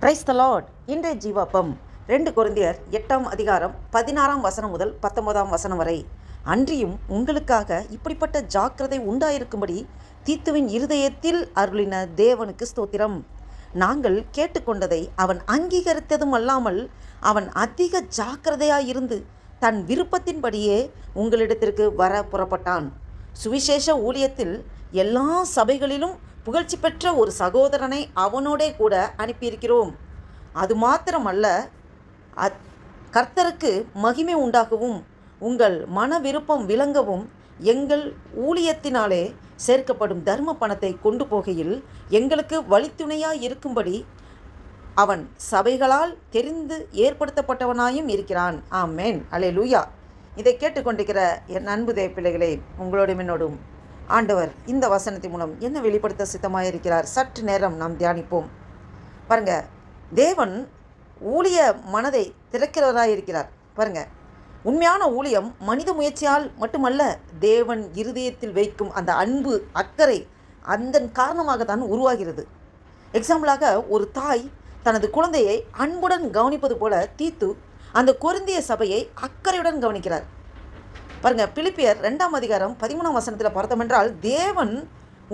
Praise the Lord. இன்றைய ஜீவாப்பம் 2 கொரிந்தியர் 8ஆம் அதிகாரம் 16ஆம் வசனம் முதல் 19ஆம் வசனம் வரை. அன்றியும் உங்களுக்காக இப்படிப்பட்ட ஜாக்கிரதை உண்டாயிருக்கும்படி தீத்துவின் இருதயத்தில் அருளின தேவனுக்கு ஸ்தோத்திரம். நாங்கள் கேட்டுக்கொண்டதை அவன் அங்கீகரித்ததும் அல்லாமல் அவன் அதிக ஜாக்கிரதையாயிருந்து தன் விருப்பத்தின்படியே உங்களிடத்திற்கு வர புறப்பட்டான். சுவிசேஷ ஊழியத்தில் எல்லா சபைகளிலும் புகழ்ச்சி பெற்ற ஒரு சகோதரனை அவனோடே கூட அனுப்பியிருக்கிறோம். அது மாத்திரமல்ல, கர்த்தருக்கு மகிமை உண்டாகவும் உங்கள் மன விருப்பம் விளங்கவும் எங்கள் ஊழியத்தினாலே சேர்க்கப்படும் தர்ம பணத்தை கொண்டு போகையில் எங்களுக்கு வழித்துணையாய் இருக்கும்படி அவன் சபைகளால் தெரிந்து ஏற்படுத்தப்பட்டவனாயும் இருக்கிறான். ஆமேன், அல்லேலூயா. இதை கேட்டுக்கொண்டிருக்கிற என் அன்பு தேவ பிள்ளைகளே, உங்களோடும் என்னோடும் ஆண்டவர் இந்த வசனத்தின் மூலம் என்ன வெளிப்படுத்த சித்தமாக இருக்கிறார்? சற்று நேரம் நாம் தியானிப்போம். பாருங்க, தேவன் ஊழிய மனதை திறக்கிறவராக இருக்கிறார். பாருங்க, உண்மையான ஊழியம் மனித முயற்சியால் மட்டுமல்ல, தேவன் இருதயத்தில் வைக்கும் அந்த அன்பு அக்கறை அதன் காரணமாக தான் உருவாகிறது. எக்ஸாம்பிளாக, ஒரு தாய் தனது குழந்தையை அன்புடன் கவனிப்பது போல தீத்து அந்த கொரிந்திய சபையை அக்கறையுடன் கவனிக்கிறார். பாருங்க, பிலிப்பியர் 2ஆம் அதிகாரம் 13ஆம் வசனத்தில் பார்த்தோம் என்றால், தேவன்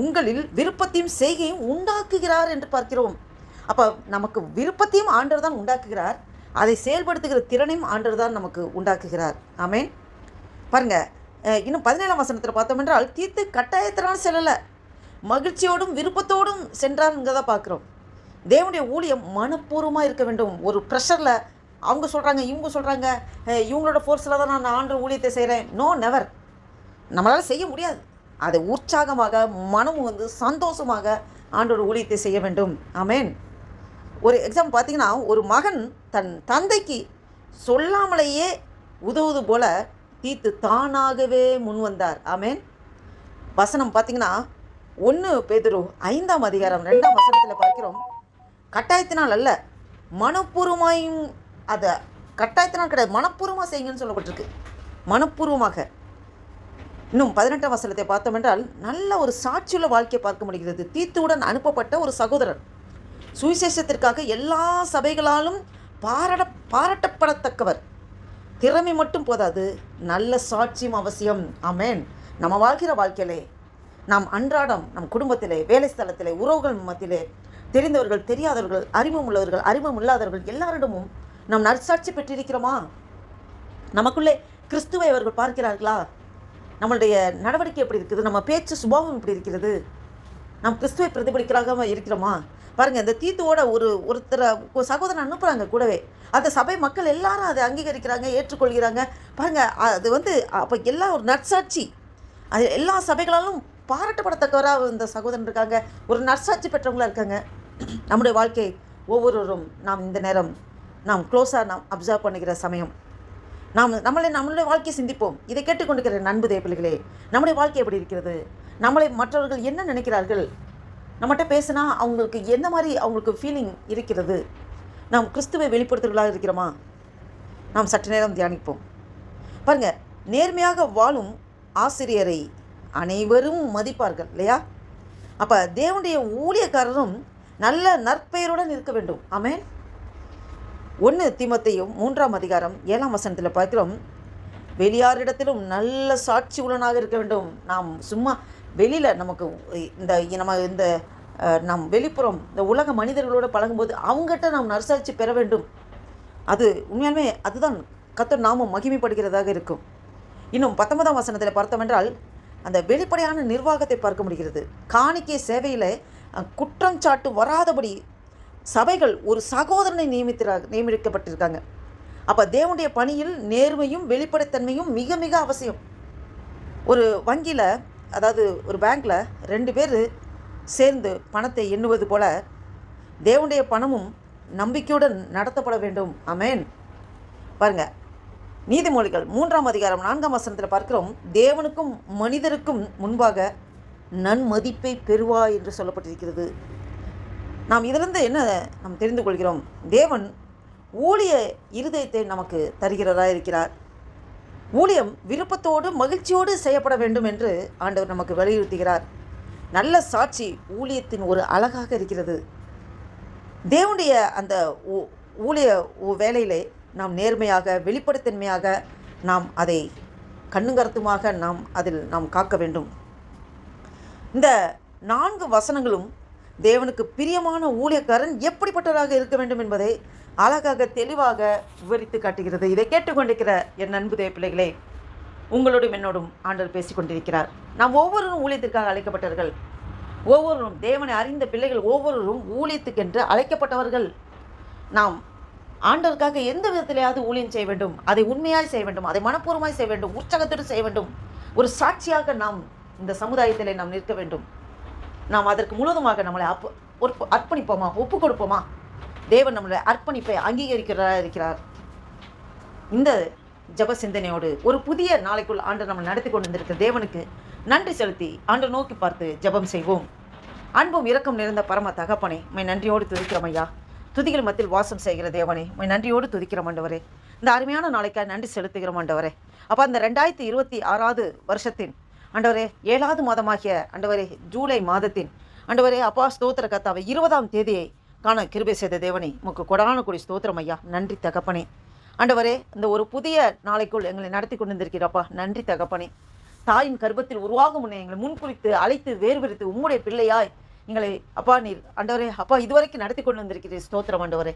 உங்களில் விருப்பத்தையும் செய்கையும் உண்டாக்குகிறார் என்று பார்க்கிறோம். அப்போ நமக்கு விருப்பத்தையும் ஆண்டவர் தான் உண்டாக்குகிறார், அதை செயல்படுத்துகிற திறனையும் ஆண்டவர் தான் நமக்கு உண்டாக்குகிறார். ஆமேன். பாருங்க, இன்னும் 17ஆம் வசனத்தில் பார்த்தோம் என்றால், தீத்து கட்டாயத்தினால் செல்லலை, மகிழ்ச்சியோடும் விருப்பத்தோடும் சென்றாருங்கிறத பார்க்குறோம். தேவனுடைய ஊழியம் மனப்பூர்வமாக இருக்க வேண்டும். ஒரு ப்ரெஷரில் அவங்க சொல்கிறாங்க, இவங்க சொல்கிறாங்க, இவங்களோட ஃபோர்ஸில் தான் நான் ஆண்டவர் ஊழியத்தை செய்கிறேன். No, never. நம்மளால் செய்ய முடியாது. அதை உற்சாகமாக மனமும் சந்தோஷமாக ஆண்டவர் ஊழியத்தை செய்ய வேண்டும். ஆமேன். ஒரு எக்ஸாம்பிள் பார்த்தீங்கன்னா, ஒரு மகன் தன் தந்தைக்கு சொல்லாமலேயே உதவுவது போல தீத்து தானாகவே முன் வந்தார். ஆமேன். வசனம் பார்த்தீங்கன்னா 1 பேதுரு 5ஆம் அதிகாரம் 2ஆம் வசனத்தில் பார்க்கிறோம். கட்டாயத்தினால் அல்ல, மனப்பூர்வமாயும், அதை கட்டாயத்தினால் கிடையாது, மனப்பூர்வமாக செய்யுங்கன்னு சொல்லப்பட்டிருக்கு. மனப்பூர்வமாக. இன்னும் 18ஆம் வசனத்தை பார்த்தோம் என்றால், நல்ல ஒரு சாட்சியுள்ள வாழ்க்கையை பார்க்க முடிகிறது. தீத்துவுடன் அனுப்பப்பட்ட ஒரு சகோதரர் சுவிசேஷத்திற்காக எல்லா சபைகளாலும் பாராட்டப்படத்தக்கவர். திறமை மட்டும் போதாது, நல்ல சாட்சியும் அவசியம். ஆமேன். நம்ம வாழ்கிற வாழ்க்கையிலே, நாம் அன்றாடம் நம் குடும்பத்திலே, வேலை ஸ்தலத்திலே, உறவுகள் மத்தியிலே, தெரிந்தவர்கள் தெரியாதவர்கள், அறிமுகம் உள்ளவர்கள் அறிமுகம் இல்லாதவர்கள் எல்லாரிடமும் நாம் நற்சாட்சி பெற்றிருக்கிறோமா? நமக்குள்ளே கிறிஸ்துவை அவர்கள் பார்க்கிறார்களா? நம்மளுடைய நடவடிக்கை எப்படி இருக்குது? நம்ம பேச்சு சுபாவம் எப்படி இருக்கிறது? நாம் கிறிஸ்துவை பிரதிபலிக்கிறாக இருக்கிறோமா? பாருங்கள், இந்த தீத்துவோட ஒருத்தரை சகோதரன் அனுப்புகிறாங்க கூடவே. அந்த சபை மக்கள் எல்லாரும் அதை அங்கீகரிக்கிறாங்க, ஏற்றுக்கொள்கிறாங்க. பாருங்கள், அது அப்போ எல்லாம் ஒரு நற்சாட்சி. அது எல்லா சபைகளாலும் பாராட்டப்படத்தக்கவராக இந்த சகோதரன் இருக்காங்க, ஒரு நற்சாட்சி பெற்றவங்களாக இருக்காங்க. நம்முடைய வாழ்க்கை ஒவ்வொருவரும் நாம் இந்த நேரம் நாம் க்ளோஸாக நாம் அப்சர்வ் பண்ணுகிற சமயம் நம்மளுடைய வாழ்க்கையை சிந்திப்போம். இதை கேட்டுக்கொண்டிருக்கிற நண்பு தேவர்களே, நம்முடைய வாழ்க்கை எப்படி இருக்கிறது? நம்மளை மற்றவர்கள் என்ன நினைக்கிறார்கள்? நம்மகிட்ட பேசினா அவங்களுக்கு என்ன மாதிரி அவங்களுக்கு ஃபீலிங் இருக்கிறது? நாம் கிறிஸ்துவை வெளிப்படுத்துவர்களாக இருக்கிறோமா? நாம் சற்று நேரம் தியானிப்போம். பாருங்கள், நேர்மையாக வாழும் ஆசிரியரை அனைவரும் மதிப்பார்கள் இல்லையா? அப்போ தேவனுடைய ஊழியக்காரரும் நல்ல நற்பெயருடன் இருக்க வேண்டும். ஆமேன். 1 தீமோத்தேயு 3ஆம் அதிகாரம் 7ஆம் வசனத்தில் பார்க்கிறோம், வெளியாரிடத்திலும் நல்ல சாட்சி உள்ளனாக இருக்க வேண்டும். நாம் சும்மா வெளியில் நமக்கு நம் வெளிப்புறம் இந்த உலக மனிதர்களோடு பழகும்போது அவங்ககிட்ட நாம் நற்சாட்சி பெற வேண்டும். அது உண்மையாலுமே அதுதான் கர்த்தர் நாமம் மகிமைப்படுகிறதாக இருக்கும். இன்னும் 19ஆம் வசனத்தில் பார்த்தோம் என்றால், அந்த வெளிப்படையான நிர்வாகத்தை பார்க்க முடிகிறது. காணிக்கை சேவையில் குற்றஞ்சாட்டு வராதபடி சபைகள் ஒரு சகோதரனை நியமிக்கப்பட்டிருக்காங்க. அப்போ தேவனுடைய பணியில் நேர்மையும் வெளிப்படைத்தன்மையும் மிக மிக அவசியம். ஒரு வங்கியில், அதாவது ஒரு பேங்க்கில் 2 பேர் சேர்ந்து பணத்தை எண்ணுவது போல தேவனுடைய பணமும் நம்பிக்கையுடன் நடத்தப்பட வேண்டும். ஆமேன். பாருங்கள், நீதிமொழிகள் 3ஆம் அதிகாரம் 4ஆம் வசனத்தில் பார்க்கிறோம், தேவனுக்கும் மனிதருக்கும் முன்பாக நன்மதிப்பை பெறுவாய் என்று சொல்லப்பட்டிருக்கிறது. நாம் இதிலிருந்து என்ன நாம் தெரிந்து கொள்கிறோம்? தேவன் ஊழிய இருதயத்தை நமக்கு தருகிறதா இருக்கிறார். ஊழியம் விருப்பத்தோடு மகிழ்ச்சியோடு செய்யப்பட வேண்டும் என்று ஆண்டவர் நமக்கு வலியுறுத்துகிறார். நல்ல சாட்சி ஊழியத்தின் ஒரு அழகாக இருக்கிறது. தேவனுடைய அந்த ஊழிய வேலையிலே நாம் நேர்மையாக வெளிப்படைத்தன்மையாக நாம் அதை கண்ணுங்கருத்துமாக நாம் காக்க வேண்டும். இந்த 4 வசனங்களும் தேவனுக்கு பிரியமான ஊழியக்காரன் எப்படிப்பட்டவராக இருக்க வேண்டும் என்பதை அழகாக தெளிவாக விவரித்து காட்டுகிறது. இதை கேட்டுக்கொண்டிருக்கிற என் அன்பு தேவ பிள்ளைகளே, உங்களோடும் என்னோடும் ஆண்டவர் பேசிக்கொண்டிருக்கிறார். நாம் ஒவ்வொருவரும் ஊழியத்திற்காக அழைக்கப்பட்டவர்கள். ஒவ்வொருவரும் தேவனை அறிந்த பிள்ளைகள் ஒவ்வொருவரும் ஊழியத்துக்கென்று அழைக்கப்பட்டவர்கள். நாம் ஆண்டவருக்காக எந்த விதத்திலேயாவது ஊழியம் செய்ய வேண்டும். அதை உண்மையாய் செய்ய வேண்டும், அதை மனப்பூர்வமாய் செய்ய வேண்டும், உற்சாகத்தோடு செய்ய வேண்டும். ஒரு சாட்சியாக நாம் இந்த சமுதாயத்திலே நாம் நிற்க வேண்டும். நாம் அதற்கு முழுவதுமாக நம்மளை அர்ப்பணிப்போமா, ஒப்பு கொடுப்போமா? தேவன் நம்மளுடைய அர்ப்பணிப்பை அங்கீகரிக்கிறதா இருக்கிறார். இந்த ஜப சிந்தனையோடு ஒரு புதிய நாளைக்குள் ஆண்டவர் நம்ம நடத்தி கொண்டு வந்திருக்கிற தேவனுக்கு நன்றி செலுத்தி ஆண்டவர் நோக்கி பார்த்து ஜபம் செய்வோம். அன்பும் இரக்கம் நிறைந்த பரம தகப்பனே, நன்றியோடு துதிக்கிறோம் ஐயா. துதிகள் மத்தியில் வாசம் செய்கிற தேவனே, நன்றியோடு துதிக்கிறோம் ஆண்டவரே. இந்த அருமையான நாளைக்காக நன்றி செலுத்துகிறோம் ஆண்டவரே. அப்போ அந்த 2026 வருஷத்தின் ஆண்டவரே 7வது மாதமாகிய ஆண்டவரே ஜூலை மாதத்தின் ஆண்டவரே அப்பா ஸ்தோத்திர கர்த்தாவே 20ஆம் தேதியை காண கிருபை செய்த தேவனே, உமக்கு கொடான கொடி ஸ்தோத்திரம் ஐயா. நன்றி தகப்பனே. ஆண்டவரே, இந்த ஒரு புதிய நாளைக்குள் எங்களை நடத்தி கொண்டு வந்திருக்கிறப்பா. நன்றி தகப்பனே. தாயின் கர்ப்பத்தில் உருவாகும் முன்னே எங்களை முன்குறித்து அழைத்து வேறுவிரித்து உம்முடைய பிள்ளையாய் எங்களை அப்பா நீர் ஆண்டவரே அப்பா இதுவரைக்கும் நடத்தி கொண்டு வந்திருக்கிறீர். ஸ்தோத்திரம் ஆண்டவரே.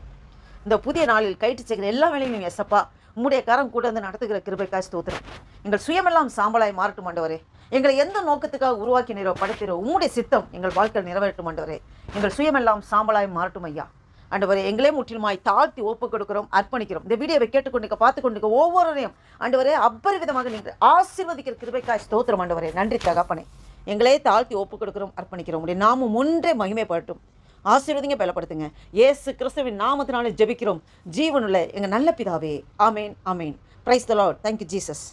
இந்த புதிய நாளில் கைட்டு செய்கிற எல்லா வேலையும் எஸ்அப்பா உம்முடைய கரம் கூட வந்து நடத்துகிற கிருபைக்காய் ஸ்தோத்திரம். எங்கள் சுயமெல்லாம் சாம்பலாய் மாறட்டும் ஆண்டவரே. எங்களை எந்த நோக்கத்துக்காக உருவாக்கினீரோ படைத்தீரோ உம்முடைய சித்தம் எங்கள் வாழ்க்கையில் நிறைவேறட்டும் ஆண்டவரே. எங்கள் சுயமெல்லாம் சாம்பலாய் மாறட்டும் ஐயா. ஆண்டவரே, எங்களே முற்றிலுமாய் தாழ்த்தி ஒப்பு கொடுக்கிறோம், அர்ப்பணிக்கிறோம். இந்த வீடியோவை கேட்டுக்கொண்டிருக்க பார்த்து கொண்டிருக்க ஒவ்வொருவரையும் ஆண்டவரே அபரிவிதமாக நீங்கள் ஆசீர்வதிக்கிற கிருபைக்காய் ஸ்தோத்திரம் ஆண்டவரே. நன்றி தகப்பனே. எங்களே தாழ்த்தி ஒப்பு கொடுக்கிறோம், அர்ப்பணிக்கிறோம். உடைய நாமும் ஒன்றே மகிமைப்படட்டும். ஆசீர்வதிங்க, பலப்படுத்துங்க. இயேசு கிறிஸ்துவின் நாமத்தினாலே ஜெபிக்கிறோம் ஜீவனுள்ள எங்கள் நல்ல பிதாவே. ஆமேன், ஆமேன். Praise the lord. Thank you Jesus.